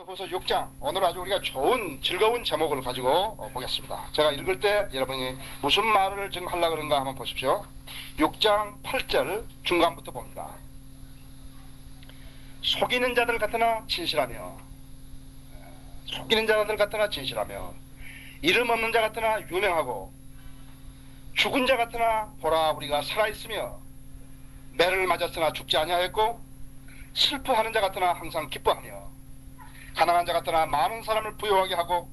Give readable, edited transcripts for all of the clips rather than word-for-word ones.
고린도후서 6장, 오늘 아주 우리가 좋은 즐거운 제목을 가지고 보겠습니다. 제가 읽을 때 여러분이 무슨 말을 지금 하려고 그런가 한번 보십시오. 6장 8절 중간부터 봅니다. 속이는 자들 같으나 진실하며, 속이는 자들 같으나 진실하며, 이름 없는 자 같으나 유명하고, 죽은 자 같으나 보라 우리가 살아있으며, 매를 맞았으나 죽지 아니하였고, 슬퍼하는 자 같으나 항상 기뻐하며, 가난한 자 같으나 많은 사람을 부유하게 하고,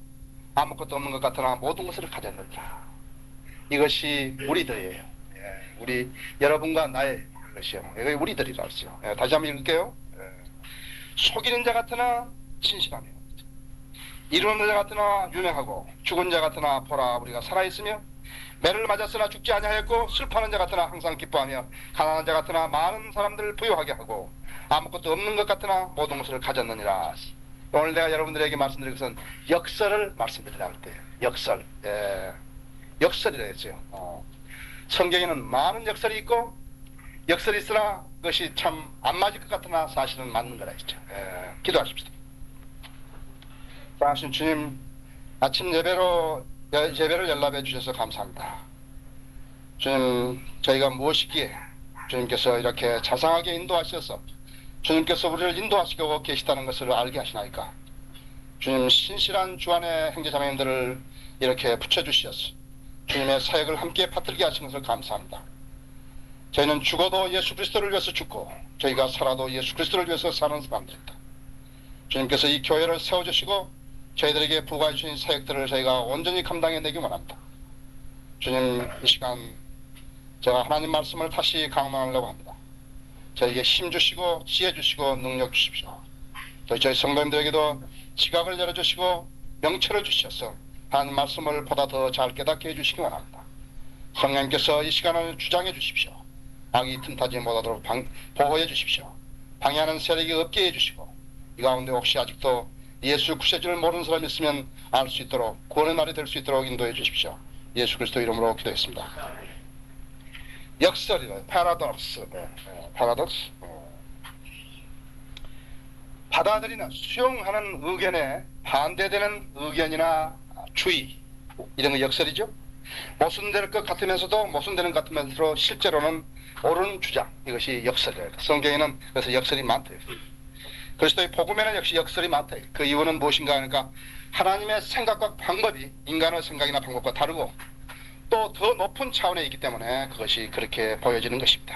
아무것도 없는 것 같으나 모든 것을 가졌느니라. 이것이 우리들이에요. 우리 여러분과 나의 것이요. 이거 우리들이라 했어요. 다시 한번 읽을게요. 속이는 자 같으나 진실하며, 이름 없는 자 같으나 유명하고, 죽은 자 같으나 보라 우리가 살아있으며, 매를 맞았으나 죽지 아니하였고, 슬퍼하는 자 같으나 항상 기뻐하며, 가난한 자 같으나 많은 사람들을 부유하게 하고, 아무것도 없는 것 같으나 모든 것을 가졌느니라. 오늘 내가 여러분들에게 말씀드린 것은 역설을 말씀드리라 할 때예요. 역설. 역설이라 했어요. 성경에는 많은 역설이 있고, 역설이 있으나 그것이 참 안 맞을 것 같으나 사실은 맞는 거라 했죠. 기도하십시다. 사랑하신 주님, 아침 예배를 연락해 주셔서 감사합니다. 주님, 저희가 무엇이기에 주님께서 이렇게 자상하게 인도하셔서 주님께서 우리를 인도하시고 계시다는 것을 알게 하시나이까. 주님, 신실한 주안의 형제자매님들을 이렇게 붙여주시어서 주님의 사역을 함께 받들게 하신 것을 감사합니다. 저희는 죽어도 예수 그리스도를 위해서 죽고, 저희가 살아도 예수 그리스도를 위해서 사는 사람들입니다. 주님께서 이 교회를 세워주시고 저희들에게 부과해 주신 사역들을 저희가 온전히 감당해내기 원합니다. 주님, 이 시간 제가 하나님 말씀을 다시 강론하려고 합니다. 저에게 힘 주시고 지혜 주시고 능력 주십시오. 저희 성도님들에게도 지각을 열어주시고 명철을 주셔서 하나님 말씀을 보다 더 잘 깨닫게 해주시기 원합니다. 성령님께서 이 시간을 주장해 주십시오. 악이 틈타지 못하도록 보호해 주십시오. 방해하는 세력이 없게 해주시고, 이 가운데 혹시 아직도 예수 구세주를 모르는 사람이 있으면 알 수 있도록, 구원의 날이 될 수 있도록 인도해 주십시오. 예수 그리스도 이름으로 기도했습니다. 역설이다. 패러독스. 패러독스. 받아들이는, 수용하는 의견에 반대되는 의견이나 주의, 이런 거 역설이죠. 모순될 것 같으면서도 모순되는 것 같으면서 실제로는 옳은 주장, 이것이 역설이에요. 성경에는 그래서 역설이 많대요. 그리스도의 복음에는 역시 역설이 많대요. 그 이유는 무엇인가 하니까 하나님의 생각과 방법이 인간의 생각이나 방법과 다르고 또 더 높은 차원에 있기 때문에 그것이 그렇게 보여지는 것입니다.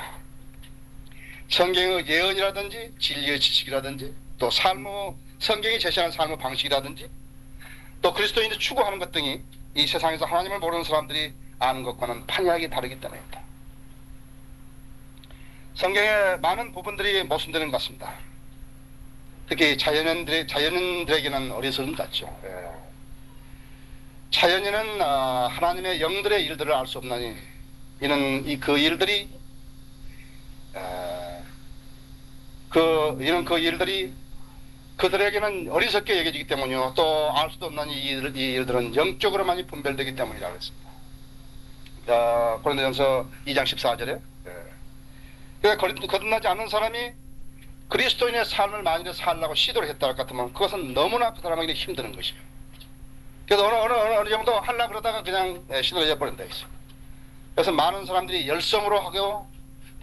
성경의 예언이라든지 진리의 지식이라든지 또 성경이 제시하는 삶의 방식이라든지 또 그리스도인이 추구하는 것 등이 이 세상에서 하나님을 모르는 사람들이 아는 것과는 판이하게 다르기 때문입니다. 성경의 많은 부분들이 모순되는 것 같습니다. 특히 자연인들에게는 어리석은 것 같죠. 자연인은 하나님의 영들의 일들을 알 수 없나니 이는 그 일들이 그들에게는 어리석게 여겨지기 때문이요, 또 알 수도 없나니 이 일들은 영적으로만이 분별되기 때문이라고 했습니다. 고린도전서 2장 14절에 거듭나지 않는 사람이 그리스도인의 삶을 만일에 살려고 시도를 했다 할 것 같으면 그것은 너무나 그 사람에게 힘드는 것이에요. 그래서 어느 정도 하려고 그러다가 그냥 시도를 해버린다 했어요. 그래서 많은 사람들이 열성으로 하고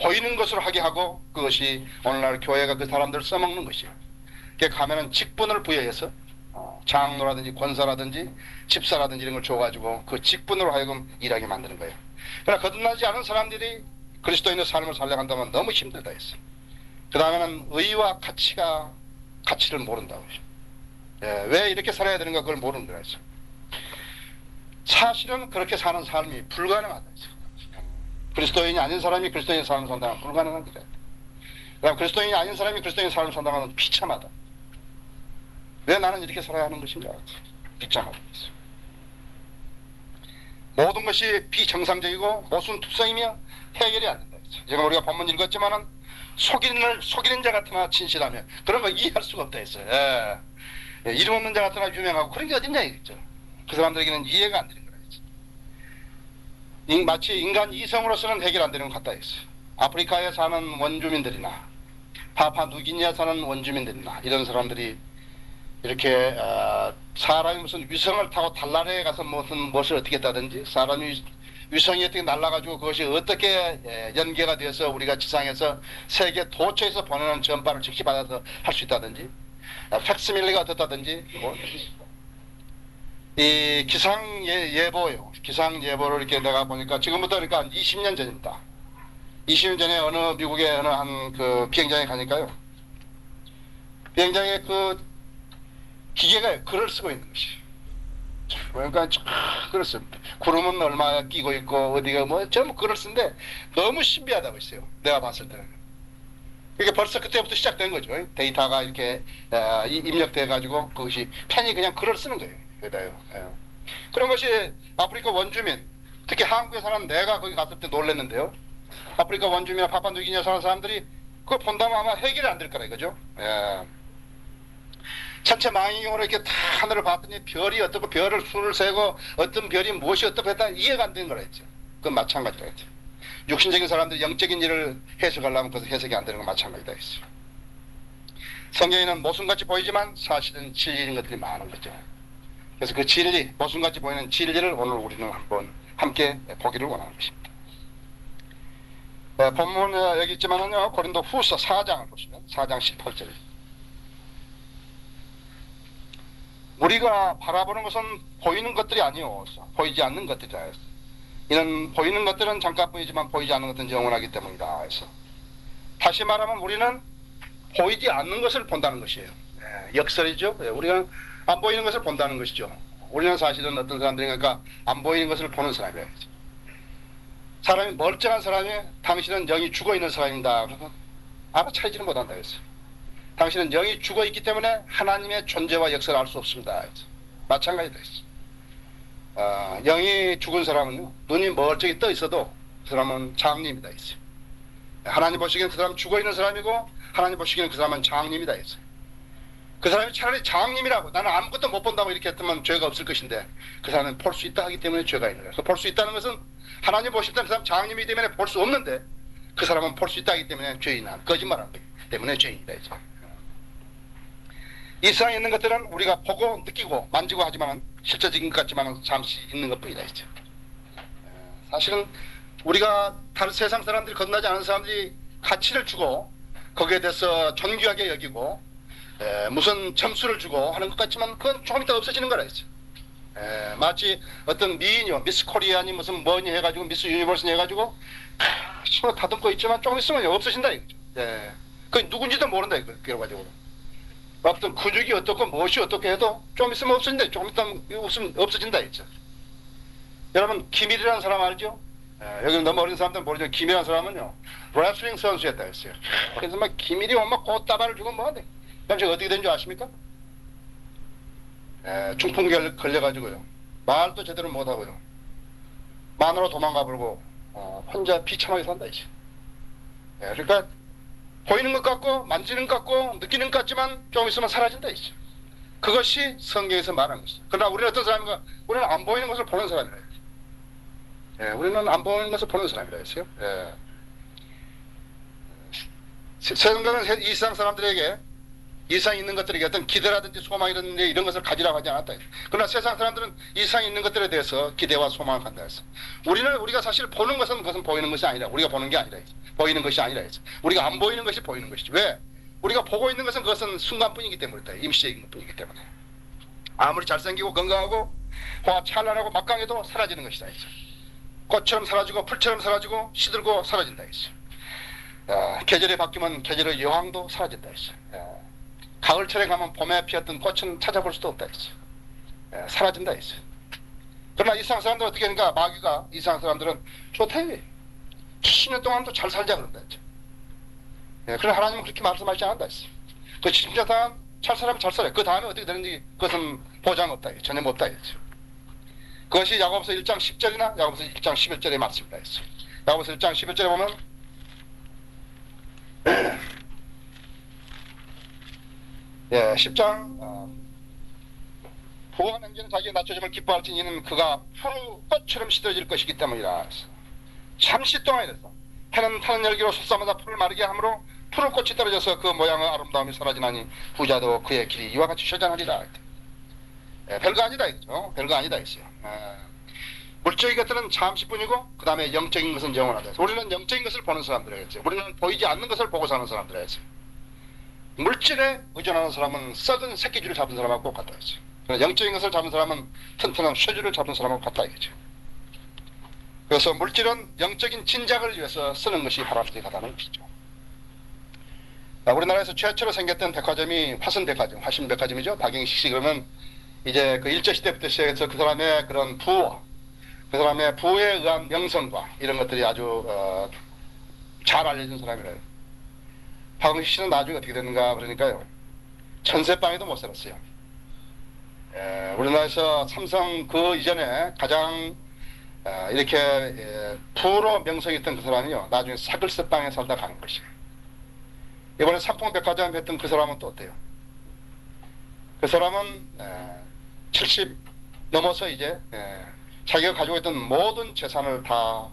보이는 것으로 하게 하고 그것이 오늘날 교회가 그 사람들을 써먹는 것이에요. 그게 가면은 직분을 부여해서 장로라든지 권사라든지 집사라든지 이런 걸 줘가지고 그 직분으로 하여금 일하게 만드는 거예요. 그러나 거듭나지 않은 사람들이 그리스도인의 삶을 살려간다면 너무 힘들다 했어요. 그 다음에는 의와 가치를 모른다고 했어요. 왜 이렇게 살아야 되는가 그걸 모르는 거라 했어요. 사실은 그렇게 사는 삶이 불가능하다 했어요. 그리스도인이 아닌 사람이 그리스도인의 삶을 산다면 불가능한 거다. 그다음 그리스도인이 아닌 사람이 그리스도인의 삶을 산다면 비참하다. 왜 나는 이렇게 살아야 하는 것인가? 비참하다 했어요. 모든 것이 비정상적이고 모순투성이며 해결이 안 된다 했어요. 지금 우리가 본문 읽었지만은 속이는 자 같으나 진실하며 그런 거 이해할 수가 없다 했어요. 이름 없는 자 같으나 유명하고 그런 게 어딨냐 이거죠. 그 사람들에게는 이해가 안 되는 거라 했어요. 마치 인간 이성으로서는 해결 안 되는 것 같다 했어요. 아프리카에 사는 원주민들이나 파푸아뉴기니아에 사는 원주민들이나 이런 사람들이 이렇게 사람이 무슨 위성을 타고 달나라에 가서 무엇을 어떻게 했다든지 사람이 위성이 어떻게 날아가지고 그것이 어떻게 연계가 되어서 우리가 지상에서 세계 도처에서 보내는 전파를 즉시 받아서 할 수 있다든지 팩스밀리가 어떻다든지 이 기상 예보요. 기상 예보를 이렇게 내가 보니까 지금부터 그러니까 20년 전입니다. 20년 전에 어느 미국의 어느 한 그 비행장에 가니까요. 비행장에 그 기계가 글을 쓰고 있는 것이. 그러니까 글을 씁. 구름은 얼마 끼고 있고 어디가 뭐 전부 글을 쓴데 너무 신비하다고 했어요. 내가 봤을 때는. 이게 벌써 그때부터 시작된 거죠. 데이터가 이렇게 입력돼 가지고 그것이 펜이 그냥 글을 쓰는 거예요. 그래요. 그런 것이 아프리카 원주민, 특히 한국에 사는 내가 거기 갔을 때 놀랐는데요. 아프리카 원주민이나 파푸아뉴기니아 사는 사람들이 그걸 본다면 아마 해결이 안 될 거라 이거죠. 전체 망원경으로 이렇게 다 하늘을 봤더니 별이 어떻고 별을 수를 세고 어떤 별이 무엇이 어떻고 했다 이해가 안 되는 거라 했죠. 그건 마찬가지라 했죠. 육신적인 사람들이 영적인 일을 해석하려면 그것은 해석이 안 되는 건 마찬가지다 했어요. 성경에는 모순같이 보이지만 사실은 진리인 것들이 많은 거죠. 그래서 그 진리, 모순같이 보이는 진리를 오늘 우리는 한번 함께 보기를 원하는 것입니다. 본문에 여기 있지만은요, 고린도 후서 4장을 보시면 4장 18절. 우리가 바라보는 것은 보이는 것들이 아니오. 보이지 않는 것들이라 해서. 이는 보이는 것들은 잠깐뿐이지만 보이지 않는 것들은 영원하기 때문이다 해서. 다시 말하면 우리는 보이지 않는 것을 본다는 것이에요. 역설이죠. 우리가 안 보이는 것을 본다는 것이죠. 우리는 사실은 어떤 사람들이 그러니까 안 보이는 것을 보는 사람이에요. 사람이 멀쩡한 사람이 당신은 영이 죽어 있는 사람입니다. 알아차리지는 못한다 했어요. 당신은 영이 죽어 있기 때문에 하나님의 존재와 역사를 알 수 없습니다 했어요. 마찬가지다 했어요. 영이 죽은 사람은요, 눈이 멀쩡히 떠 있어도 그 사람은 장님이다 했어요. 하나님 보시기에는 그 사람은 죽어 있는 사람이고 하나님 보시기에는 그 사람은 장님이다 했어요. 그 사람이 차라리 장님이라고 나는 아무것도 못 본다고 이렇게 했으면 죄가 없을 것인데 그 사람은 볼 수 있다 하기 때문에 죄가 있는 거예요. 볼 수 있다는 것은 하나님 보실 때는 그 사람 장님이기 때문에 볼 수 없는데 그 사람은 볼 수 있다 하기 때문에 죄인이나 거짓말하기 때문에 죄인이다 했죠. 이 세상에 있는 것들은 우리가 보고 느끼고 만지고 하지만 실제적인 것 같지만 잠시 있는 것뿐이다 했죠. 사실은 우리가 다른 세상 사람들이 건너지 않은 사람들이 가치를 주고 거기에 대해서 존귀하게 여기고 무슨 점수를 주고 하는 것 같지만 그건 조금 이따 없어지는 거라 했죠. 마치 어떤 미인이요, 미스 코리아니 무슨 뭐니 해가지고 미스 유니버스니 해가지고 신호 다듬고 있지만 조금 있으면 없어진다 이거죠. 그 누군지도 모른다 이거 그래가지고 어떤 근육이 어떻고 무엇이 어떻게 해도 좀 있으면 없어진다. 조금 있으면 없어진다 했죠. 여러분 김일이라는 사람 알죠? 여기 너무 어린 사람들은 모르지만 김일이라는 사람은요 레슬링 선수였다 했어요. 그래서 막 김일이 엄마 꽃다발을 주고 뭐하대. 그럼 제가 어떻게 된 줄 아십니까? 중풍기에 걸려가지고요 말도 제대로 못하고요 마누라 도망가 버리고 혼자 비참하게 산다 이제. 그러니까 보이는 것 같고 만지는 것 같고 느끼는 것 같지만 좀 있으면 사라진다 이제. 그것이 성경에서 말하는 것이죠. 그러나 우리는 어떤 사람인가? 우리는 안 보이는 것을 보는 사람이라 했죠. 우리는 안 보이는 것을 보는 사람이라 했어요. 성경은 이 세상 사람들에게 이 세상에 있는 것들에게 어떤 기대라든지 소망이라든지 이런 것을 가지라고 하지 않았다. 그러나 세상 사람들은 이 세상에 있는 것들에 대해서 기대와 소망을 갖는다 했어. 우리가 사실 보는 것은 그것은 보이는 것이 아니라 우리가 보는 게 아니라 했어. 보이는 것이 아니라 했어. 우리가 안 보이는 것이 보이는 것이지. 왜? 우리가 보고 있는 것은 그것은 순간뿐이기 때문이다. 임시적인 것뿐이기 때문에. 아무리 잘생기고 건강하고 호화 찬란하고 막강해도 사라지는 것이다 했어. 꽃처럼 사라지고 풀처럼 사라지고 시들고 사라진다 했어. 계절이 바뀌면 계절의 여왕도 사라진다 했어. 가을철에 가면 봄에 피었던 꽃은 찾아볼 수도 없다 했어. 사라진다 했어. 그러나 이상 사람들은 어떻게 하는가? 마귀가 이상 사람들은 좋다 이게. 70년 동안도 잘 살자 그런다 했죠. 그러나 하나님은 그렇게 말씀하지 않았다 했어. 그 70년 동안 잘 살아면 잘 살아요. 그 다음에 어떻게 되는지 그것은 보장 없다 했죠. 전혀 없다 했죠. 그것이 야고보서 1장 10절이나 야고보서 1장 11절의 말씀이다 했어. 야고보서 1장 11절에 보면 10장 부한 행제는 자기의 낮춰짐을 기뻐할지 이는 그가 푸르 꽃처럼 시들어질 것이기 때문이라. 잠시 동안이라서 해는 타는 열기로 솟아마다 풀을 마르게 하므로 푸른 꽃이 떨어져서 그 모양의 아름다움이 사라지나니 부자도 그의 길이 이와 같이 쇼잔하리라. 별거 아니다 했죠. 별거 아니다 했어요. 물질적인 것들은 잠시뿐이고 그 다음에 영적인 것은 영원하다. 우리는 영적인 것을 보는 사람들이겠죠. 우리는 보이지 않는 것을 보고 사는 사람들이겠죠. 물질에 의존하는 사람은 썩은 새끼줄을 잡은 사람하고 똑같다 했죠. 영적인 것을 잡은 사람은 튼튼한 쇠줄을 잡은 사람하고 같다 이거죠. 그래서 물질은 영적인 진작을 위해서 쓰는 것이 바람직하다는 것이죠. 우리나라에서 최초로 생겼던 백화점이 화순백화점, 화신백화점이죠. 박영식 씨. 그러면 이제 그 일제시대부터 시작해서 그 사람의 그런 부와 그 사람의 부에 의한 명성과 이런 것들이 아주 잘 알려진 사람이래요. 박영식 씨는 나중에 어떻게 됐는가 그러니까요. 천세방에도 못 살았어요. 우리나라에서 삼성 그 이전에 가장 이렇게 부로 명성이 있던 그 사람이요. 나중에 사글세방에 살다 가는 것이에요. 이번에 삼풍백화점 했던 그 사람은 또 어때요? 그 사람은 70 넘어서 이제 자기가 가지고 있던 모든 재산을 다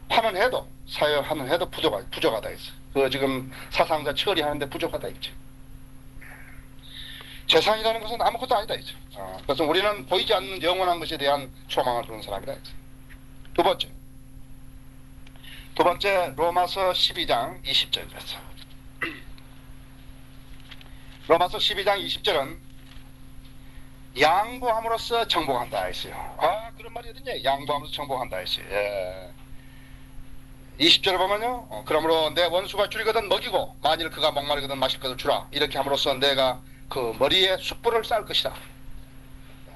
파는 해도 사용하는 해도 부족하다 했어. 그 지금 사상자 처리하는데 부족하다 했죠. 재산이라는 것은 아무것도 아니다 했죠. 그래서 우리는 보이지 않는 영원한 것에 대한 소망을 두는 사람이다 했죠. 두 번째 로마서 12장 20절이었어. 로마서 12장 20절은 양보함으로써 정복한다 했어요. 그런 말이 어딨냐? 양보함으로써 정복한다 했어요. 20절을 보면요. 그러므로 내 원수가 줄이거든 먹이고 만일 그가 목마르거든 마실 것을 주라. 이렇게 함으로써 내가 그 머리에 숯불을 쌀 것이다.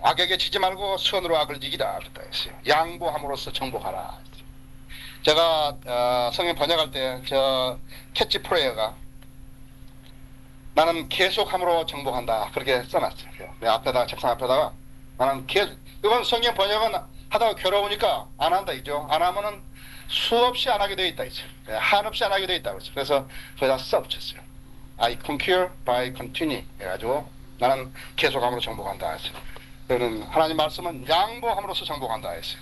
악에게 지지 말고 선으로 악을 이기라. 그랬다 했어요. 양보함으로써 정복하라. 제가 성경 번역할 때 저 캐치 프레이어가 나는 계속함으로 정복한다. 그렇게 써놨어요. 내 앞에다가 책상 앞에다가 나는 계속. 이건 성경 번역은 하다가 괴로우니까 안 한다 이죠. 안 하면은 수없이 안 하게 되어 있다 이죠. 한없이 안 하게 되어 있다 그렇죠. 그래서 거기다 써붙였어요. I conquer by continue 해가지고 나는 계속함으로 정복한다 했어요. 그는 하나님 말씀은 양보함으로써 정복한다 했어요.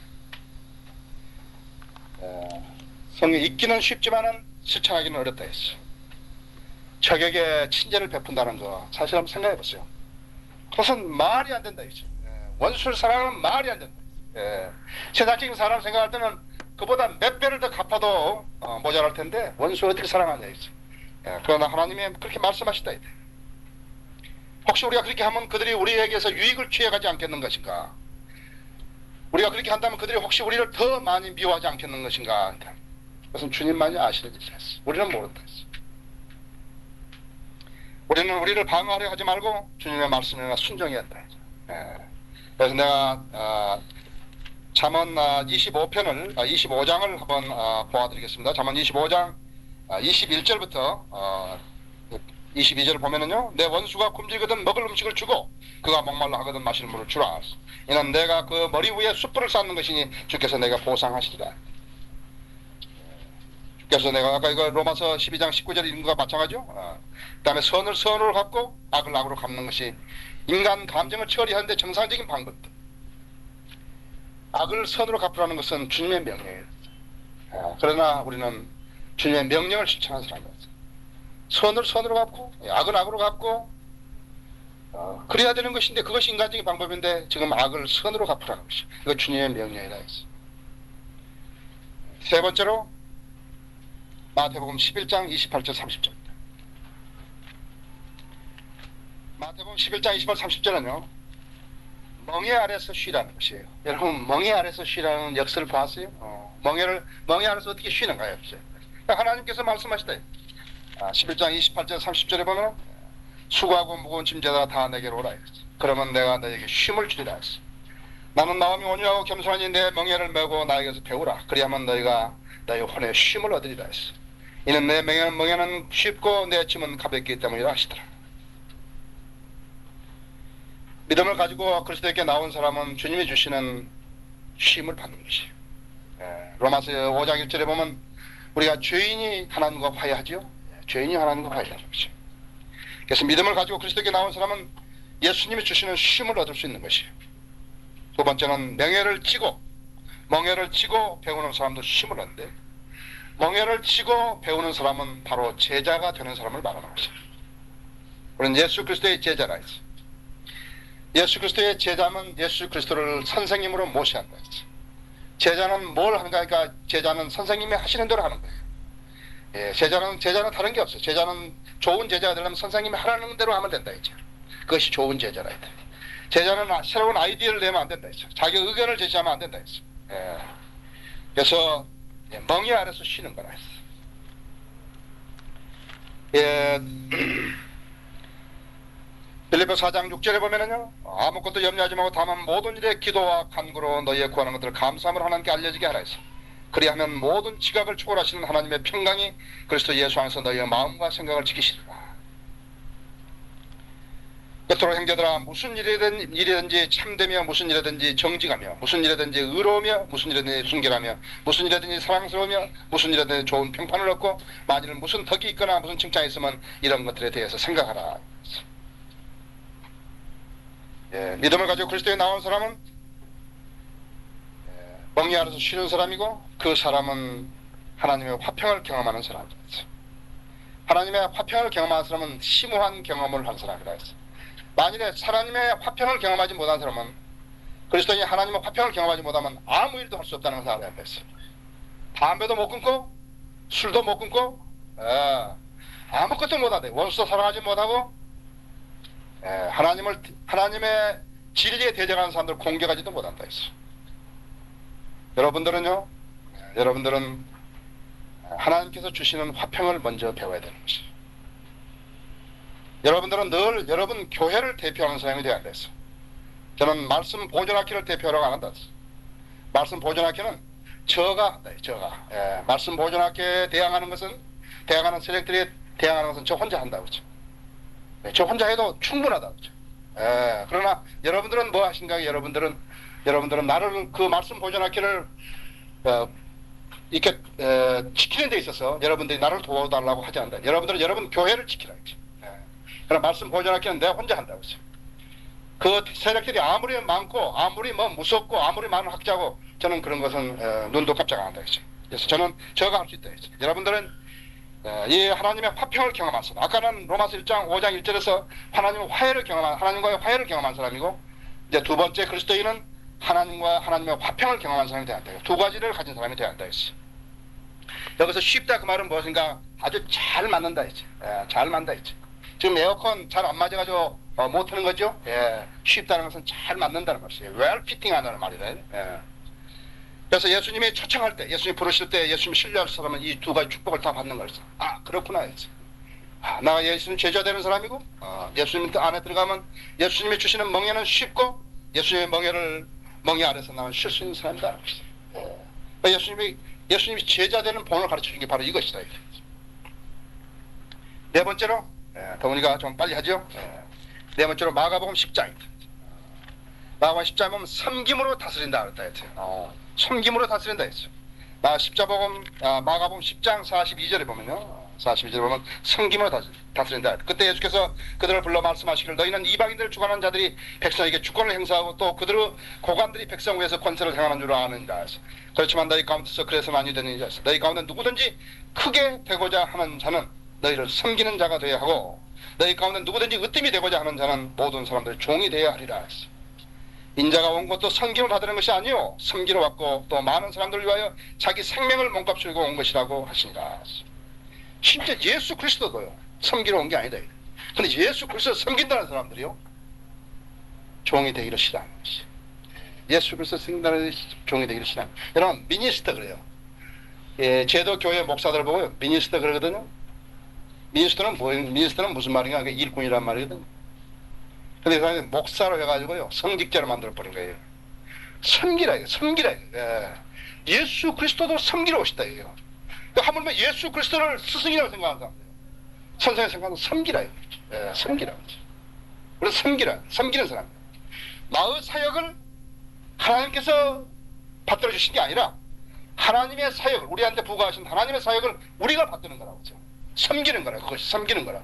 성경 읽기는 쉽지만은 실천하기는 어렵다 했어요. 적에게 친절을 베푼다는 거 사실 한번 생각해 보세요. 그것은 말이 안 된다 이죠. 원수를 사랑하는 말이 안 된다. 세상적인 사람 생각할 때는 그보다 몇 배를 더 갚아도 모자랄 텐데 원수를 어떻게 사랑하냐 이죠. 그러나 하나님이 그렇게 말씀하시다 이제. 혹시 우리가 그렇게 하면 그들이 우리에게서 유익을 취해가지 않겠는 것인가? 우리가 그렇게 한다면 그들이 혹시 우리를 더 많이 미워하지 않겠는 것인가? 그것은 주님만이 아시는 일이었어. 우리는 모른다 했어. 우리는 우리를 방어하려 하지 말고 주님의 말씀에 순종해야 한다. 그래서 내가 잠언 25편을 25장을 한번 보아드리겠습니다. 잠언 25장 21절부터 22절을 보면은요. 내 원수가 굶주리거든 먹을 음식을 주고 그가 목말라 하거든 마실 물을 주라. 이는 내가 그 머리 위에 숯불을 쌓는 것이니 주께서 내가 보상하시리라. 그래서 내가 아까 이거 로마서 12장 19절 읽은 것과 마찬가지죠. 그 다음에 선을 선으로 갚고 악을 악으로 갚는 것이 인간 감정을 처리하는데 정상적인 방법들. 악을 선으로 갚으라는 것은 주님의 명령이에요. 그러나 우리는 주님의 명령을 실천하는 사람이에요. 선을 선으로 갚고 악을 악으로 갚고 그래야 되는 것인데 그것이 인간적인 방법인데 지금 악을 선으로 갚으라는 것이 이거 주님의 명령이라 했어요. 세 번째로 마태복음 11장 28절 30절입니다. 마태복음 11장 28절 30절은요. 멍에 아래서 쉬라는 것이에요. 여러분 멍에 아래서 쉬라는 역설을 봤어요? 멍에 아래서 어떻게 쉬는가요? 하나님께서 말씀하시다. 11장 28절 30절에 보면 수고하고 무거운 짐자다 다 내게로 오라 했어요. 그러면 내가 너에게 쉼을 주리라 했어요. 나는 마음이 온유하고 겸손하니 내 멍에를 메고 나에게서 배우라. 그리하면 너희가 너희 혼에 쉼을 얻으리라 했어요. 이는 내 멍에는 쉽고 내 짐은 가볍기 때문이라 하시더라. 믿음을 가지고 그리스도께 나온 사람은 주님이 주시는 쉼을 받는 것이에요. 로마서 5장 1절에 보면 우리가 죄인이 하나님과 화해하지요. 죄인이 하나님과 화해하는 것이에요. 그래서 믿음을 가지고 그리스도께 나온 사람은 예수님이 주시는 쉼을 얻을 수 있는 것이에요. 두 번째는 멍에를 찌고 배우는 사람도 쉼을 얻는데 멍에를 치고 배우는 사람은 바로 제자가 되는 사람을 말하는 것이죠. 우리는 예수 그리스도의 제자라 했죠. 예수 그리스도의 제자는 예수 그리스도를 선생님으로 모셔야 한다 했죠. 제자는 뭘 하는가 하니까 제자는 선생님이 하시는 대로 하는 거예요. 예, 제자는 다른 게 없어요. 제자는 좋은 제자가 되려면 선생님이 하라는 대로 하면 된다 했죠. 그것이 좋은 제자라 했다. 제자는 새로운 아이디어를 내면 안 된다 했죠. 자기 의견을 제시하면 안 된다 했죠. 예. 그래서 멍이 아래서 쉬는 거라 했어. 예. 빌립보 4장 6절에 보면은요, 아무것도 염려하지 말고 다만 모든 일에 기도와 간구로 너희의 구하는 것들을 감사함으로 하나님께 알려지게 하라 했어. 그리하면 모든 지각을 초월하시는 하나님의 평강이 그리스도 예수 안에서 너희의 마음과 생각을 지키시리라. 끝으로 형제들아, 무슨 일이든지 참되며, 무슨 일이든지 정직하며, 무슨 일이든지 의로우며, 무슨 일이든지 순결하며, 무슨 일이든지 사랑스러우며, 무슨 일이든지 좋은 평판을 얻고, 만일 무슨 덕이 있거나 무슨 칭찬이 있으면 이런 것들에 대해서 생각하라. 예, 믿음을 가지고 그리스도에 나온 사람은 멍이 아래서 쉬는 사람이고, 그 사람은 하나님의 화평을 경험하는 사람이었어. 하나님의 화평을 경험하는 사람은 심오한 경험을 한 사람이라 했어. 만일에 하나님의 화평을 경험하지 못한 사람은, 그리스도인이 하나님의 화평을 경험하지 못하면 아무 일도 할 수 없다는 것을 알아야 됐어. 담배도 못 끊고 술도 못 끊고 아무것도 못하대. 원수도 사랑하지 못하고 하나님의 진리에 대적하는 사람들 공격하지도 못한다 했어. 여러분들은요, 여러분들은 하나님께서 주시는 화평을 먼저 배워야 되는 것이에요. 여러분들은 늘 여러분 교회를 대표하는 사람이 되어야 됐어. 저는 말씀 보존학회를 대표하라고 안 한다. 말씀 보존학회는 저가 한다. 저가. 말씀 보존학회에 대항하는 세력들이 대항하는 것은 저 혼자 한다고 그죠. 저 혼자 해도 충분하다 그죠. 그러나 여러분들은 뭐 하신가? 여러분들은 나를 그 말씀 보존학회를 이렇게 지키는 데 있어서 여러분들이 나를 도와달라고 하지 않는다. 여러분들은 여러분 교회를 지키라 그죠. 그럼 말씀 보존학회는 내가 혼자 한다고 했어요. 그 세력들이 아무리 많고 아무리 뭐 무섭고 아무리 많은 학자고 저는 그런 것은 눈도 깜짝 안 한다 했어요. 그래서 저는 저가 할 수 있다 했어요. 여러분들은 이 하나님의 화평을 경험하셨다. 아까는 로마서 1장 5장 1절에서 하나님과의 화해를 경험한 사람이고, 이제 두 번째 그리스도인은 하나님의 화평을 경험한 사람이 되어야 한다. 두 가지를 가진 사람이 되어야 한다 했어요. 여기서 쉽다 그 말은 무엇인가? 아주 잘 맞는다 했죠. 잘 맞는다 했죠. 지금 에어컨 잘 안 맞아가지고 못 트는 거죠? 쉽다는 것은 잘 맞는다는 말이에요. well fitting 한다는 말이다. 그래서 예수님이 초청할 때, 예수님 부르실 때 예수님이 신뢰할 사람은 이 두 가지 축복을 다 받는 거였어. 그렇구나 했어. 나 예수님 제자 되는 사람이고, 예수님 안에 들어가면 예수님이 주시는 멍에는 쉽고, 예수님의 멍에 아래서 나는 쉴 수 있는 사람이다. 예수님이 제자 되는 본을 가르쳐 준 게 바로 이것이다. 네 번째로, 더우니까 좀 빨리 하죠. 네 번째로 마가복음 10장입니다. 마가복음 10장에 보면 섬김으로 다스린다 그랬다 했어요. 섬김으로 다스린다 했어요. 마가복음 10장 42절에 보면요. 42절에 보면 섬김으로 다스린다. 그때 예수께서 그들을 불러 말씀하시기를 너희는 이방인들을 주관하는 자들이 백성에게 주권을 행사하고 또 그들의 고관들이 백성 위에서 권세를 행하는 줄 아느니라. 그렇지만 너희 가운데서 그래서 많이 되는 자였어. 너희 가운데 누구든지 크게 되고자 하는 자는 너희를 섬기는 자가 되어야 하고, 너희 가운데 누구든지 으뜸이 되고자 하는 자는 모든 사람들의 종이 되어야 하리라 했어. 인자가 온 것도 섬김을 받으는 것이 아니요 섬기러 왔고 또 많은 사람들을 위하여 자기 생명을 몸값 주고 온 것이라고 하시니라. 진짜 예수 그리스도도요 섬기러 온 게 아니다. 근데 예수 그리스도 섬긴다는 사람들이요 종이 되기를 싫어하는 것이. 예수 그리스도 섬긴다는 종이 되기를 싫어하는. 여러분 미니스터 그래요. 제도 교회 목사들 보고요 미니스터 그러거든요. 미니스터는 무슨 말인가? 일꾼이란 말이거든요. 근데 그 사람이 목사로 해가지고요 성직자로 만들어버린 거예요. 섬기라 이거. 예수 그리스도도 섬기러 오시다 이거요. 하물며 예수 그리스도를 스승이라고 생각하는 사람들이에요. 선생님 생각하는 섬기라 이거. 섬기라. 그래서 섬기는 사람. 나의 사역을 하나님께서 받들어 주신 게 아니라 하나님의 사역을, 우리한테 부과하신 하나님의 사역을 우리가 받드는 거라고 하죠. 섬기는 거라. 그것이 섬기는 거라.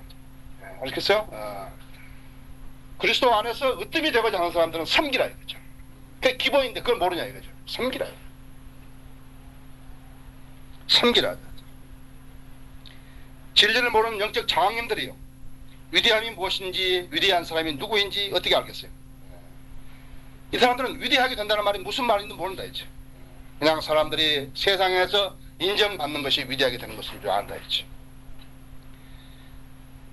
알겠어요? 그리스도 안에서 으뜸이 되고자 하는 사람들은 섬기라 이거죠. 그게 기본인데 그걸 모르냐 이거죠. 섬기라. 진리를 모르는 영적 장학님들이요. 위대함이 무엇인지, 위대한 사람이 누구인지 어떻게 알겠어요? 이 사람들은 위대하게 된다는 말이 무슨 말인지 모른다 했죠. 그냥 사람들이 세상에서 인정받는 것이 위대하게 되는 것인 줄 안다 했죠.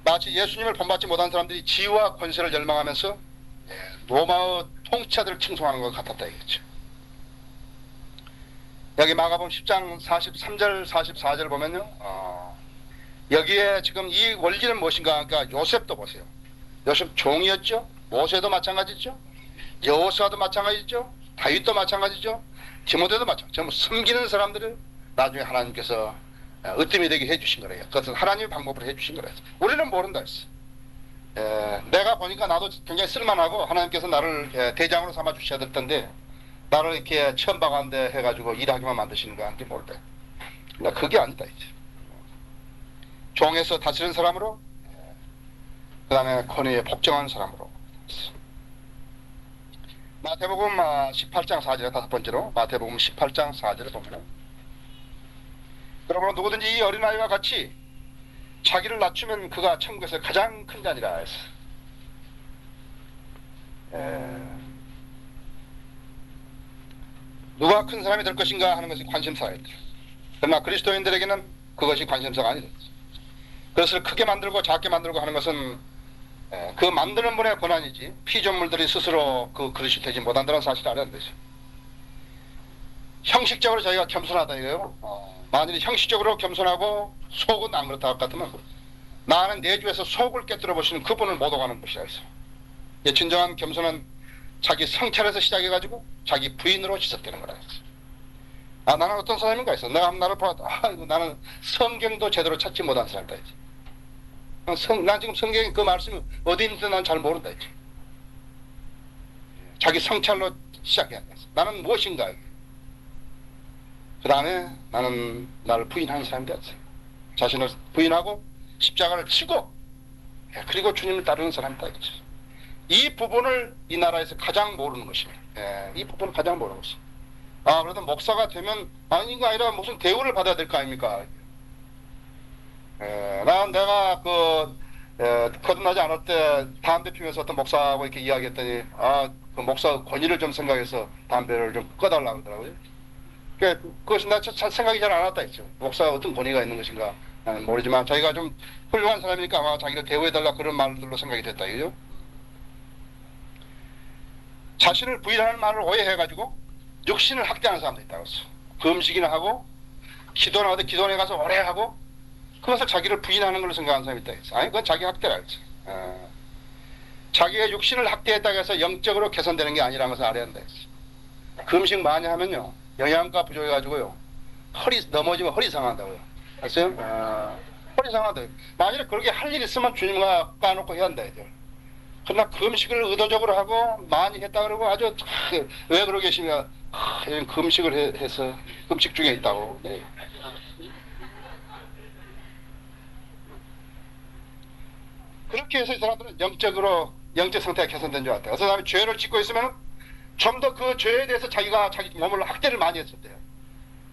마치 예수님을 본받지 못한 사람들이 지위와 권세를 열망하면서 로마의 통치자들을 칭송하는 것 같았다 이거죠. 여기 마가복음 10장 43절 44절 보면요, 여기에 지금 이 원리는 무엇인가? 그러니까 요셉도 보세요. 요셉 종이었죠. 모세도 마찬가지죠. 여호수아도 마찬가지죠. 다윗도 마찬가지죠. 디모데도 마찬가지죠. 전부 섬기는 사람들을 나중에 하나님께서 으뜸이 되게 해주신 거래요. 그것은 하나님의 방법으로 해주신 거래요. 우리는 모른다 했어. 내가 보니까 나도 굉장히 쓸만하고 하나님께서 나를 대장으로 삼아 주셔야 될 텐데 나를 이렇게 천박한데 해가지고 일하기만 만드시는 거 아닌지 모른다. 그러니까 그게 아니다 이제. 종에서 다스리는 사람으로, 그 다음에 권위에 복종하는 사람으로. 마태복음 18장 4절에 다섯 번째로 마태복음 18장 4절에 보면, 그러므로 누구든지 이 어린아이와 같이 자기를 낮추면 그가 천국에서 가장 큰 자니라 했어. 누가 큰 사람이 될 것인가 하는 것이 관심사였죠. 그러나 그리스도인들에게는 그것이 관심사가 아니다. 그것을 크게 만들고 작게 만들고 하는 것은 그 만드는 분의 권한이지 피조물들이 스스로 그 그릇이 되지 못한다는 사실을 알아야 되죠. 형식적으로 저희가 겸손하다 이거예요. 만일 형식적으로 겸손하고 속은 안 그렇다 같으면 나는 내주에서 속을 깨뜨려 보시는 그분을 못 오가는 것이라 했어요. 진정한 겸손은 자기 성찰에서 시작해가지고 자기 부인으로 시작되는 거라 했어요. 나는 어떤 사람인가 했어. 내가 나를 보았다. 나는 성경도 제대로 찾지 못한 사람이다 했지. 난 지금 성경에 그 말씀이 어디 있는지 난 잘 모른다 했지. 자기 성찰로 시작해야 돼. 나는 무엇인가. 그 다음에 나는 나를 부인하는 사람이 됐어요. 자신을 부인하고 십자가를 치고 그리고 주님을 따르는 사람이다 이거죠. 이 부분을 이 나라에서 가장 모르는 것입니다. 이 부분을 가장 모르는 것입니다. 그래도 목사가 되면 이거 아니라 무슨 대우를 받아야 될 거 아닙니까? 내가 거듭나지 않을 때 담배 피면서 어떤 목사하고 이렇게 이야기했더니 그 목사 권위를 좀 생각해서 담배를 좀 꺼달라고 하더라고요. 그것이 나 생각이 잘 안 왔다 했죠. 목사가 어떤 권위가 있는 것인가 나는 모르지만 자기가 좀 훌륭한 사람이니까 아마 자기를 대우해달라 그런 말들로 생각이 됐다 이거죠. 자신을 부인하는 말을 오해해가지고 육신을 학대하는 사람도 있다고 했어. 금식이나 하고 기도나 어디 기도원에 가서 오래 하고 그것을 자기를 부인하는 걸로 생각하는 사람이 있다 했어. 그건 자기 학대라 했지. 자기의 육신을 학대했다고 해서 영적으로 개선되는 게 아니라는 것을 알아야 한다 했어. 금식 많이 하면요 영양가 부족해가지고요 허리 넘어지면 허리 상한다고요. 아세요? 허리 상한다. 만약에 그렇게 할 일 있으면 주님과 까놓고 해야 한다 이제. 그러나 금식을 의도적으로 하고 많이 했다 그러고 아주 왜 그러고 계시냐 금식을 해서 금식 중에 있다고. 네. 그렇게 해서 이 사람들은 영적으로 영적 상태가 개선된 줄 알았대요. 어떤 사람이 죄를 짓고 있으면 좀 더 그 죄에 대해서 자기가 자기 몸을 학대를 많이 했었대요.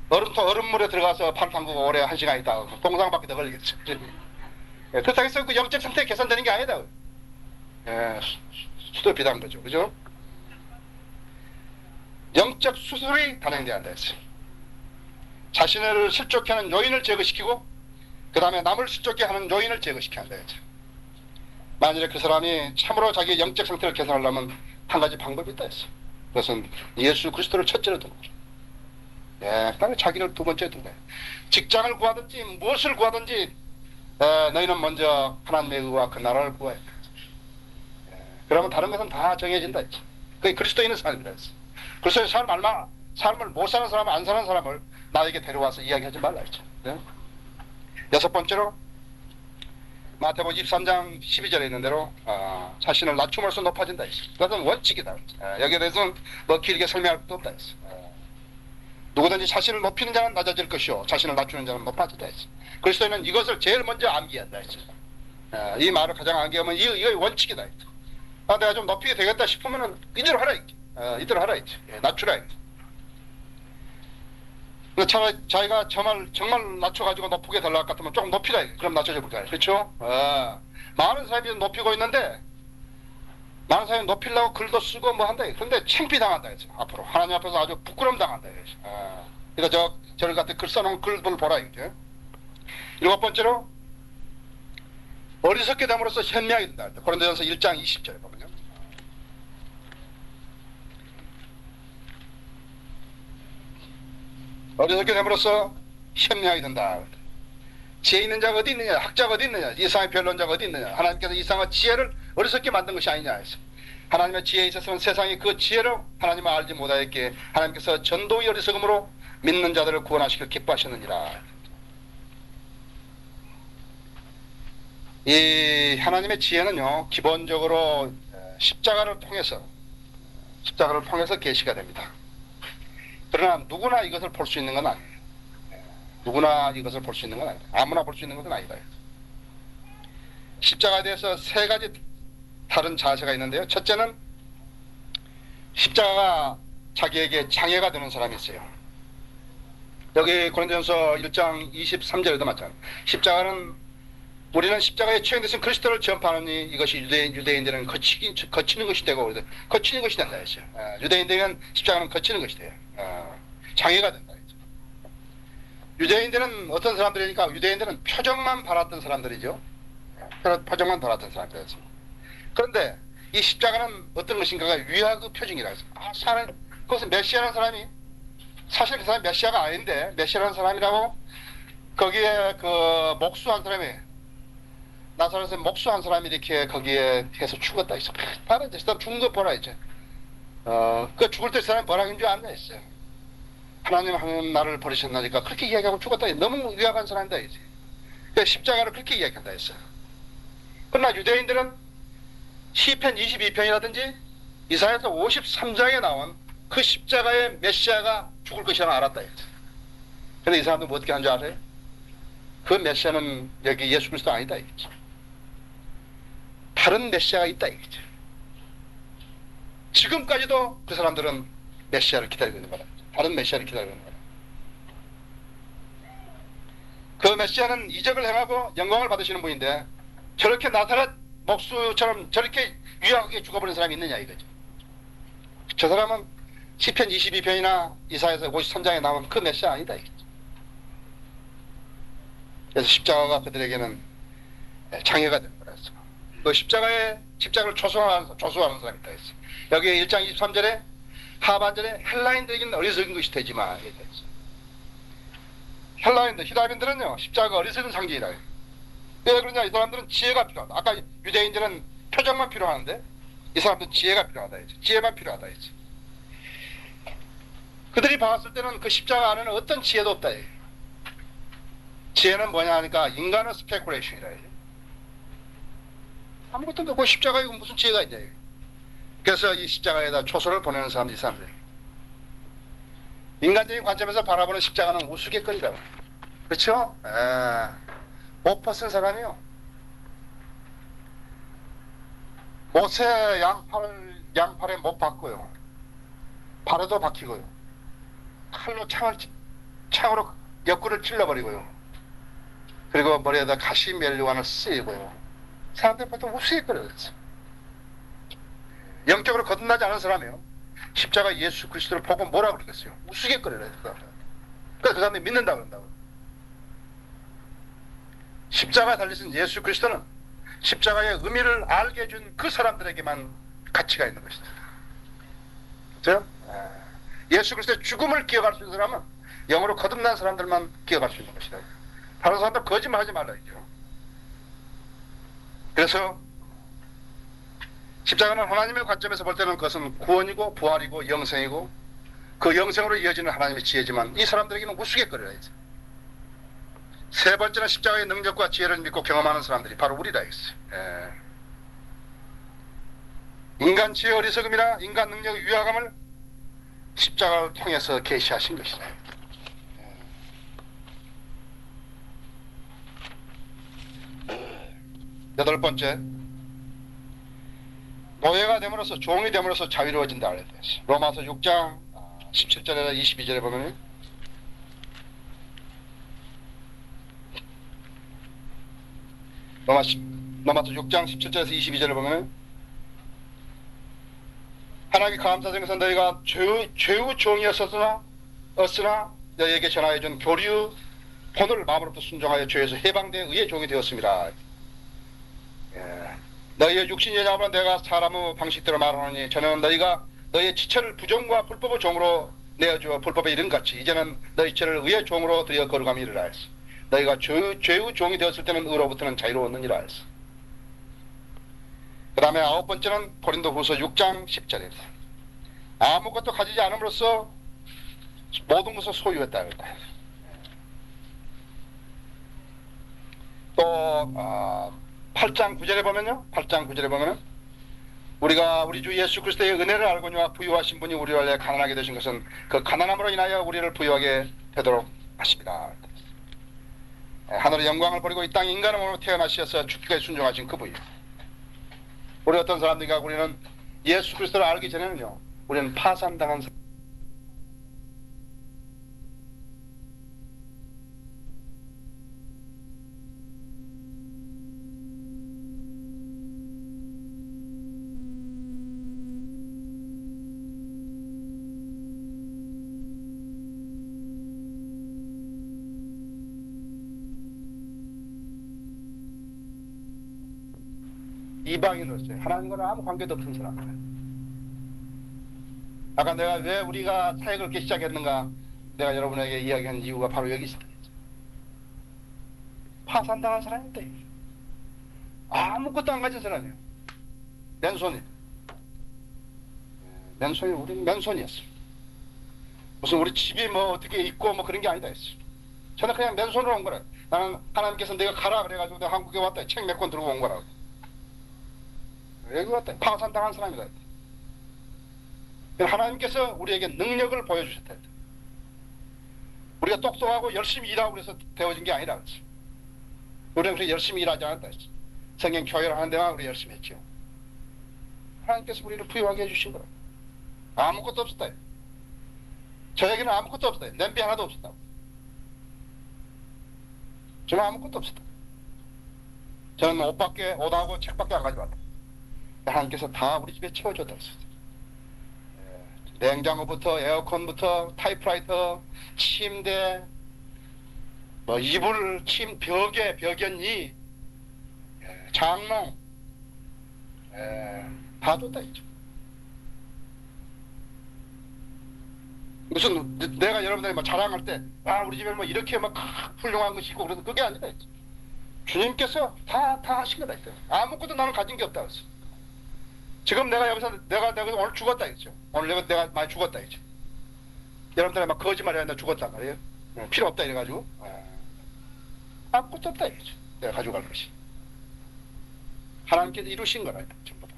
얼음물에 들어가서 팔 담그고 오래 1시간 있다가 동상밖에 더 걸리겠죠. 그렇다고 해서 그 영적 상태가 개선되는 게 아니다. 수도 비단 거죠. 그죠? 영적 수술이 단행돼야 한다 했어요. 자신을 실족해 하는 요인을 제거시키고 그 다음에 남을 실족해 하는 요인을 제거시켜야 한다 했죠. 만일에 그 사람이 참으로 자기의 영적 상태를 개선하려면 한 가지 방법이 있다 했어요. 그것은 예수 그리스도를 첫째로 두는 거죠. 그다음에 자기를 두 번째 두는 거예요. 직장을 구하든지 무엇을 구하든지 너희는 먼저 하나님의 의와 그 나라를 구해야 돼. 그러면 다른 것은 다 정해진다 했지. 그게 그리스도인의 삶이라 했어. 그리스도의 삶을 못 사는 사람, 안 사는 사람을 나에게 데려와서 이야기하지 말라 했죠. 네? 여섯 번째로 마태복음 23장 12절에 있는 대로 자신을 낮춤으로써 높아진다 했어. 그것은 원칙이다. 여기에 대해서는 뭐 길게 설명할 것도 없다 했어. 누구든지 자신을 높이는 자는 낮아질 것이요 자신을 낮추는 자는 높아진다 했어. 그리스도인은 이것을 제일 먼저 암기한다 했어. 이 말을 가장 암기하면 이거 원칙이다 했어. 내가 좀 높이게 되겠다 싶으면은 이대로 하라 했지. 이대로 하라 했지. 낮추라 했지. 차라리 자기가 정말 낮춰가지고 높게 달라고 같으면 조금 높이라. 그럼 낮춰져 볼까요? 그렇죠? 많은 사람이 높이고 있는데, 많은 사람이 높이려고 글도 쓰고 뭐 한다. 그런데 창피당한다. 했어. 앞으로. 하나님 앞에서 아주 부끄럼 당한다. 그러니까 저를 같은 글 써놓은 글을 보라. 이제. 일곱 번째로, 어리석게 됨으로써 현명하게 된다. 고린도전서 1장 20절에 보면요. 어리석게 됨으로써 현명하게 된다. 지혜 있는 자가 어디 있느냐? 학자가 어디 있느냐? 이상의 변론자가 어디 있느냐? 하나님께서 이상한 지혜를 어리석게 만든 것이 아니냐 해서. 하나님의 지혜에 있어서는 세상이 그 지혜로 하나님을 알지 못하였기에 하나님께서 전도의 어리석음으로 믿는 자들을 구원하시길 기뻐하셨느니라. 이 하나님의 지혜는요, 기본적으로 십자가를 통해서 계시가 됩니다. 그러나 누구나 이것을 볼 수 있는 건 아니에요. 누구나 이것을 볼 수 있는 건 아니다. 아무나 볼 수 있는 것은 아니다. 십자가에 대해서 세 가지 다른 자세가 있는데요. 첫째는 십자가가 자기에게 장애가 되는 사람이 있어요. 여기 고린도전서 1장 23절에도 마찬가지. 십자가는 우리는 십자가에 처형되신 그리스도를 전파하니 이것이 유대인들은 거치는 것이 되고 거치는 것이 된다 했어요. 유대인들은 십자가는 거치는 것이 돼요. 장애가 된다 했죠. 유대인들은 어떤 사람들이니까 유대인들은 표적만 바랐던 사람들이죠. 표적만 바랐던 사람들이었습니다. 그런데 이 십자가는 어떤 것인가가 위하의 표징이라고 했어요. 그것은 메시아라는 사람이 사실 그 사람이 메시아가 아닌데 메시아라는 사람이라고 거기에 그 목수한 사람이 나사렛에서 목수한 사람이 이렇게 거기에 해서 죽었다 했어. 봐라 이제 죽은 거 보라 이제. 그 죽을 때 사람이 뭐라는 줄 안다 했어요. 하나님 나를 버리셨나니까 그렇게 이야기하고 죽었다. 너무 위약한 사람이다 이제. 그 십자가를 그렇게 이야기한다 했어요. 그러나 유대인들은 시편 22편이라든지 이사야서 53장에 나온 그 십자가의 메시아가 죽을 것이라는 알았다 했어요. 그런데 이 사람들은 뭐 어떻게 한 줄 아세요? 그 메시아는 여기 예수 그리스도 아니다 이거죠. 다른 메시아가 있다 이거죠. 지금까지도 그 사람들은 메시아를 기다리고 있는 거다. 다른 메시아를 기다리고 있는 거다. 그 메시아는 이적을 행하고 영광을 받으시는 분인데 저렇게 나사렛 목수처럼 저렇게 유약하게 죽어버린 사람이 있느냐 이거죠. 저 사람은 시편 22편이나 이사야서 53장에 나온 그 메시아 아니다 이거죠. 그래서 십자가가 그들에게는 장애가 되는 거라서 그 십자가를 조소하는 사람이 있다 했어요. 여기 1장 23절에 하반절에 헬라인들에게는 어리석은 것이 되지만 헬라인들, 히라빈들은요 십자가가 어리석은 상징이라 해요. 왜 그러냐? 이 사람들은 지혜가 필요하다. 아까 유대인들은 표정만 필요하는데 이 사람들은 지혜가 필요하다 했죠. 지혜만 필요하다 했죠. 그들이 봤을 때는 그 십자가 안에는 어떤 지혜도 없다 해요. 지혜는 뭐냐 하니까 인간의 스페쿠레이션이라 해요. 아무것도 없고 십자가에 무슨 지혜가 있냐. 그래서 이 십자가에다 초소를 보내는 사람들이 이 사람들. 인간적인 관점에서 바라보는 십자가는 우스갯거리라고. 그렇죠? 옷 벗은 사람이요. 옷에 양팔에 못 박고요. 발에도 박히고요. 칼로 창으로 옆구리를 찔러버리고요. 그리고 머리에다 가시 멜류관을 쓰이고요. 사람들 보통 우스갯거리였어요. 영적으로 거듭나지 않은 사람이요. 십자가 예수 그리스도를 보고 뭐라 그러겠어요? 우스갯거리라 했어요. 그래서 그 사람들이 믿는다 그런다고. 십자가에 달리신 예수 그리스도는 십자가의 의미를 알게 해준 그 사람들에게만 가치가 있는 것이다. 그렇죠? 예수 그리스도의 죽음을 기억할 수 있는 사람은 영으로 거듭난 사람들만 기억할 수 있는 것이다. 다른 사람들 거짓말하지 말라죠. 그래서 십자가는 하나님의 관점에서 볼 때는 그것은 구원이고 부활이고 영생이고 그 영생으로 이어지는 하나님의 지혜지만 이 사람들에게는 우스갯거리라야지. 세 번째는 십자가의 능력과 지혜를 믿고 경험하는 사람들이 바로 우리라 했어요. 인간 지혜 어리석음이나 인간 능력의 유약함을 십자가를 통해서 계시하신 것이다. 여덟 번째, 노예가 됨으로써 종이 됨으로써 자유로워진다 그랬어요. 로마서 6장 17절에서 22절에 보면 로마서 6장 17절에서 22절을 보면 하나님께 감사드리면서 너희가 죄의 종이었으나 너희에게 전하여준 교리의 본을 마음으로부터 순종하여 죄에서 해방되어 의의 종이 되었습니다. 너희의 육신의 자보라 내가 사람의 방식대로 말하노니 저는 너희가 너희의 지체를 부정과 불법의 종으로 내어주어 불법에 이른 같이 이제는 너희 지체를 의의 종으로 들여 거룩함이 이르라 했어. 너희가 죄의 종이 되었을 때는 의로부터는 자유로웠느니라 했어. 그 다음에 9번째는 고린도후서 6장 10절에서 아무것도 가지지 않음으로써 모든 것을 소유했다 그랬다. 또 8장 9절에 보면은 우리가 우리 주 예수 그리스도의 은혜를 알고니와 부유하신 분이 우리를 위해 가난하게 되신 것은 그 가난함으로 인하여 우리를 부유하게 되도록 하십니다. 하늘의 영광을 버리고 이 땅 인간으로 태어나셔서 죽기까지 순종하신 그분이요. 우리 어떤 사람들과 우리는 예수 그리스도를 알기 전에는요, 우리는 파산당한 사람. 이방인으로서요. 하나님과는 아무 관계도 없는 사람들. 아까 내가 왜 우리가 사역을 이렇게 시작했는가 내가 여러분에게 이야기한 이유가 바로 여기 있습니다. 파산당한 사람인데 아무것도 안 가진 사람이에요. 맨손이. 우리는 맨손이었어. 무슨 우리 집이 뭐 어떻게 있고 뭐 그런 게 아니다 했어. 저는 그냥 맨손으로 온 거라. 나는 하나님께서 내가 가라 그래가지고 내가 한국에 왔다. 책 몇 권 들고 온 거라고. 여기 왔다. 파산당한 사람이다. 하나님께서 우리에게 능력을 보여주셨다. 우리가 똑똑하고 열심히 일하고 그래서 되어진 게 아니라 그랬어. 우리는 그렇게 열심히 일하지 않았다. 성경 교회를 하는 데만 우리 열심히 했죠. 하나님께서 우리를 부유하게 해주신 거라. 아무것도 없었다. 저에게는 아무것도 없었다. 냄비 하나도 없었다. 저는 아무것도 없었다. 저는 옷하고 책밖에 안 가져왔다. 하나님께서 다 우리 집에 채워줬다 했어요. 냉장고부터 에어컨부터 타이프라이터, 침대, 뭐 이불, 벽연이, 장롱, 다 줬다 했죠. 무슨 내가 여러분들이 막 자랑할 때, 우리 집에 뭐 이렇게 막 훌륭한 것이 있고 그래서 그게 아니다 했죠. 주님께서 다 하신 거다 했어요. 아무것도 나는 가진 게 없다 했어. 지금 내가 여기서 오늘 죽었다 했죠. 오늘 내가 많이 죽었다 했죠. 여러분들이 막 거짓말을 했는데 죽었단 말이에요. 필요 없다 이래가지고 아무것도 없다 했죠. 내가 가져갈 것이. 하나님께서 이루신 거라 전부 다.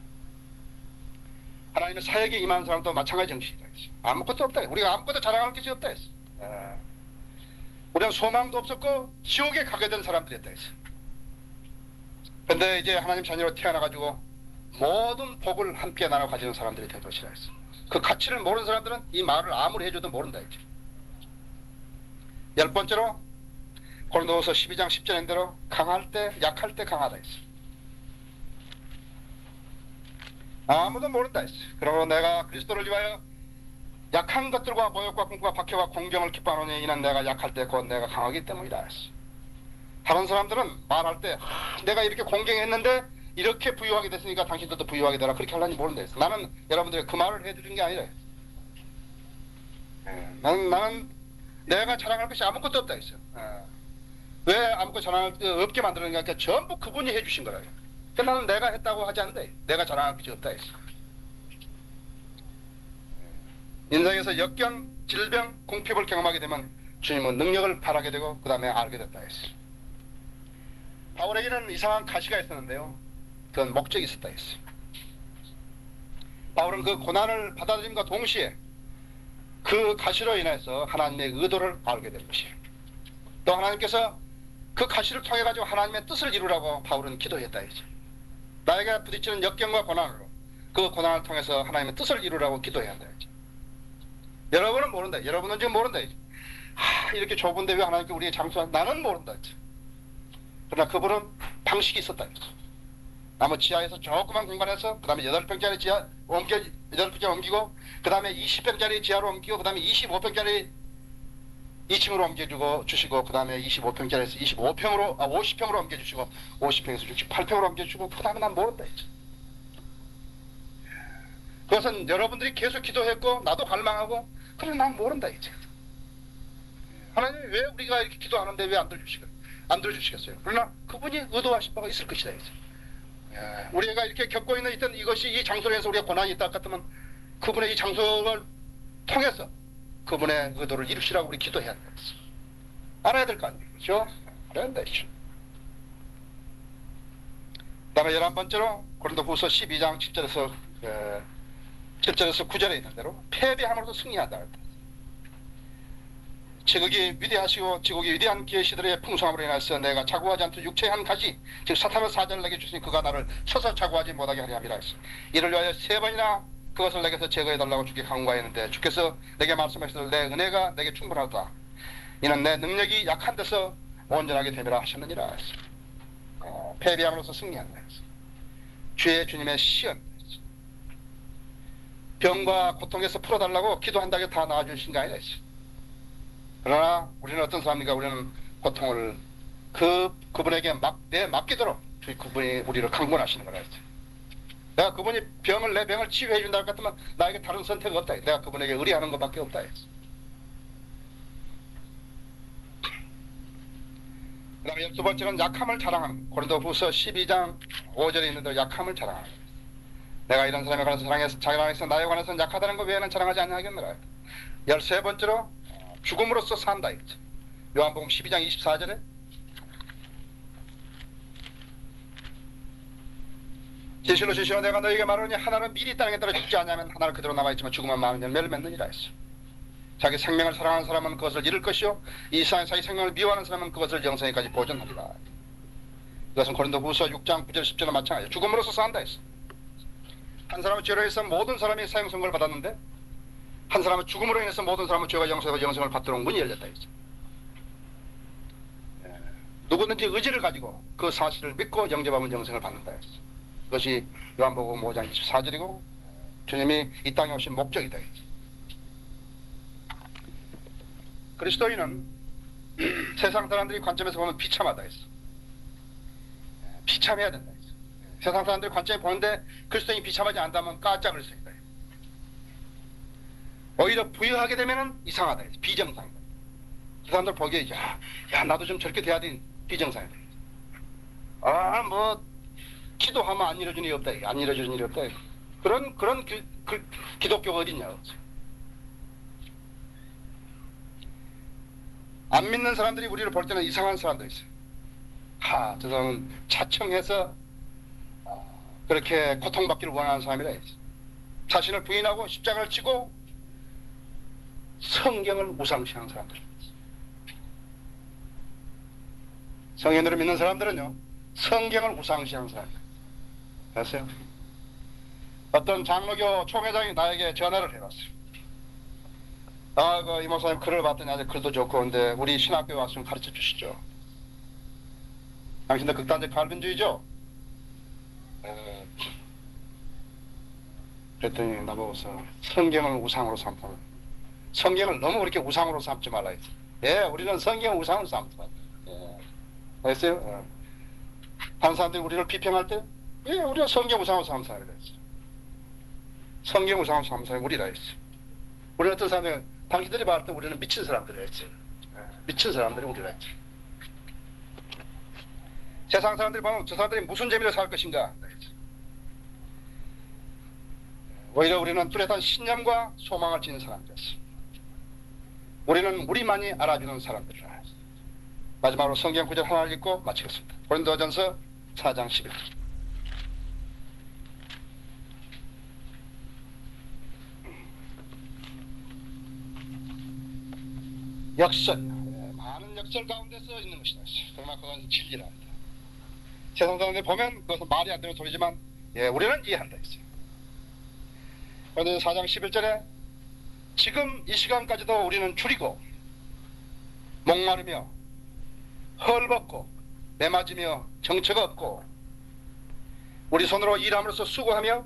하나님의 사역에 임하는 사람도 마찬가지 정신이다 했죠. 아무것도 없다. 우리가 아무것도 자랑할 것이 없다 했어. 우리는 소망도 없었고 지옥에 가게 된 사람들이었다 했어. 근데 이제 하나님 자녀로 태어나가지고 모든 복을 함께 나눠 가지는 사람들이 될 것이라 했어. 그 가치를 모르는 사람들은 이 말을 아무리 해줘도 모른다 했죠. 10번째로 고린도후서 12장 10절인 대로 강할 때 약할 때 강하다 했어. 아무도 모른다 했어. 그러고 내가 그리스도를 위하여 약한 것들과 모욕과 궁핍과 박해와 공경을 기뻐하노니 이는 내가 약할 때 곧 내가 강하기 때문이다 했어. 다른 사람들은 말할 때 내가 이렇게 공경했는데 이렇게 부유하게 됐으니까 당신들도 부유하게 되라 그렇게 하려니 모른다 했어. 나는 여러분들이 그 말을 해드린 게 아니라 나는 내가 자랑할 것이 아무것도 없다 했어. 왜 아무것도 자랑할 게 없게 만드는가? 그러니까 전부 그분이 해주신 거라. 그러니까 나는 내가 했다고 하지 않는데 내가 자랑할 것이 없다 했어. 인생에서 역경, 질병, 궁핍을 경험하게 되면 주님은 능력을 바라게 되고 그 다음에 알게 됐다 했어. 바울에게는 이상한 가시가 있었는데요. 그건 목적이 있었다 했어. 바울은 그 고난을 받아들임과 동시에 그 가시로 인해서 하나님의 의도를 알게 된 것이에요. 또 하나님께서 그 가시를 통해 가지고 하나님의 뜻을 이루라고 바울은 기도했다 했죠. 나에게 부딪히는 역경과 고난으로 그 고난을 통해서 하나님의 뜻을 이루라고 기도해야 한다 했죠. 여러분은 모른다. 여러분은 지금 모른다 했죠. 이렇게 좁은데 왜 하나님께 우리의 장수한 나는 모른다 했죠. 그러나 그분은 방식이 있었다. 나무 지하에서 조그만 공간에서 그 다음에 8평짜리 지하 8평짜리 옮기고 그 다음에 20평짜리 지하로 옮기고 그 다음에 25평짜리 2층으로 옮겨주고 주시고 그 다음에 25평짜리에서 50평으로 옮겨주시고 50평에서 68평으로 옮겨주시고 그 다음에 난 모른다 이제. 그것은 여러분들이 계속 기도했고 나도 갈망하고 그래 난 모른다 이제. 하나님이 왜 우리가 이렇게 기도하는데 왜 안 들어주시겠어요? 그러나 그분이 의도하신 바가 있을 것이다 이제. 우리가 이렇게 겪고 있는 이것이 이 장소에서 우리가 고난이 있다 같으면 그분의 이 장소를 통해서 그분의 의도를 이루시라고 우리 기도해야 된다. 알아야 될 거 아니에요. 그렇죠? 알아야 된다. 그 다음에 11번째로 고린도후서 12장 7절에서 9절에 있는 대로 패배함으로써 승리한다. 지극히 위대하시고 지극히 위대한 계시들의 풍성함으로 인하여서 내가 자구하지 않던 육체의 한 가지 즉 사탄의 사자를 내게 주시니 그가 나를 쳐서 자구하지 못하게 하려 함이라 했어. 이를 위하여 3번이나 그것을 내게서 제거해달라고 주께 강구하였는데 주께서 내게 말씀하시되 내 은혜가 내게 충분하다. 이는 내 능력이 약한 데서 온전하게 되리라 하셨느니라 했어. 패배함으로써 승리한다 했어. 주님의 시연 병과 고통에서 풀어달라고 기도한다고 다 나아주신 거 아니라 했어. 그러나 우리는 어떤 사람인가? 우리는 고통을 그분에게 맡기도록 그분이 우리를 강권하시는 거라 했죠. 내가 그분이 내 병을 치유해 준다 같으면 나에게 다른 선택이 없다. 내가 그분에게 의뢰하는 것밖에 없다 했어. 그 다음에 12번째는 약함을 자랑하는 고린도후서 12장 5절에 있는데 약함을 자랑하는 내가 이런 사람에 관해서 자랑해서 나에 관해서는 약하다는 것 외에는 자랑하지 않냐겠노라. 13번째로 죽음으로써 산다 했죠. 요한복음 12장 24절에 진실로 내가 너에게 말하노니 하나는 미리 땅에 따라 죽지 않냐면 하나는 그대로 남아있지만 죽으면 많은 열매를 맺느니라 했어. 자기 생명을 사랑하는 사람은 그것을 잃을 것이요 이 세상에 자기 생명을 미워하는 사람은 그것을 영생에까지 보존하리라. 이것은 고린도후서 6장 9절 10절과 마찬가지예요. 죽음으로써 산다 했어. 한 사람은 죄로 인해서 모든 사람이 사형 선고를 받았는데 한 사람은 죽음으로 인해서 모든 사람은 죄와 영생을 받도록 문이 열렸다 했죠. 누구든지 의지를 가지고 그 사실을 믿고 영접하면 영생을 받는다 했어. 그것이 요한복음 5장 24절이고 주님이 이 땅에 오신 목적이다 했죠. 그리스도인은 세상 사람들이 관점에서 보면 비참하다 했어. 비참해야 된다 했어. 세상 사람들이 관점에 보는데 그리스도인이 비참하지 않다면 까짝을 씁니다. 오히려 부여하게 되면은 이상하다. 비정상이다. 그 사람들 보기에 야 나도 좀 저렇게 돼야 돼. 비정상이다. 뭐 기도하면 안 이루어지는 일이 없다. 안 이루어지는 일이 없다. 그런 기독교가 어딨냐. 안 믿는 사람들이 우리를 볼 때는 이상한 사람도 있어요. 저 사람은 자청해서 그렇게 고통받기를 원하는 사람이라 했지. 자신을 부인하고 십자가를 치고 성경을 우상시하는 사람들. 성경을 믿는 사람들은요 성경을 우상시하는 사람들. 아세요? 어떤 장로교 총회장이 나에게 전화를 해봤어요. 이 목사님 글을 봤더니 아주 글도 좋고 근데 우리 신학교에 왔으면 가르쳐 주시죠. 당신들 극단적 갈빈주의죠? 그랬더니 나보고서 성경을 우상으로 삼다. 성경을 너무 그렇게 우상으로 삼지 말라 했지. 우리는 성경을 우상으로 삼지 말라. 알겠어요? 다른 사람들이 우리를 비평할 때, 우리가 성경 우상으로 삼는 사람이라 했어. 성경 우상으로 삼는 사람이 우리라 했어. 우리는 어떤 사람이, 당신들이 말할 때 우리는 미친 사람들이라 했지. 미친 사람들이 우리라 했지. 세상 사람들이 보면 저 사람들이 무슨 재미로 살 것인가. 오히려 우리는 뚜렷한 신념과 소망을 지닌 사람들이었어. 우리는 우리만이 알아주는 사람들이라. 마지막으로 성경 구절 하나를 읽고 마치겠습니다. 고린도전서 4장 11절. 역설, 많은 역설 가운데서 있는 것이다. 그러나 그건 진리라 합니다. 세상 사람들이 보면 그것은 말이 안 되는 소리지만 우리는 이해한다 했어요. 그런데 4장 11절에 지금 이 시간까지도 우리는 줄이고 목마르며 헐벗고 매맞으며 정처가 없고 우리 손으로 일함으로써 수고하며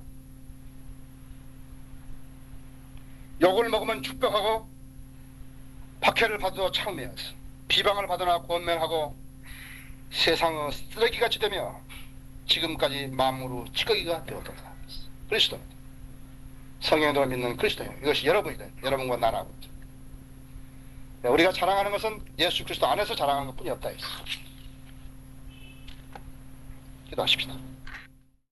욕을 먹으면 축복하고 박해를 받아도 참으면서 비방을 받으나 권면하고 세상의 쓰레기같이 되며 지금까지 만물의 찌꺼기가 되었다. 그리스도 성령으로 믿는 그리스도예요. 이것이 여러분이다. 여러분과 나라고. 우리가 자랑하는 것은 예수 그리스도 안에서 자랑하는 것뿐이 없다. 기도하십시다.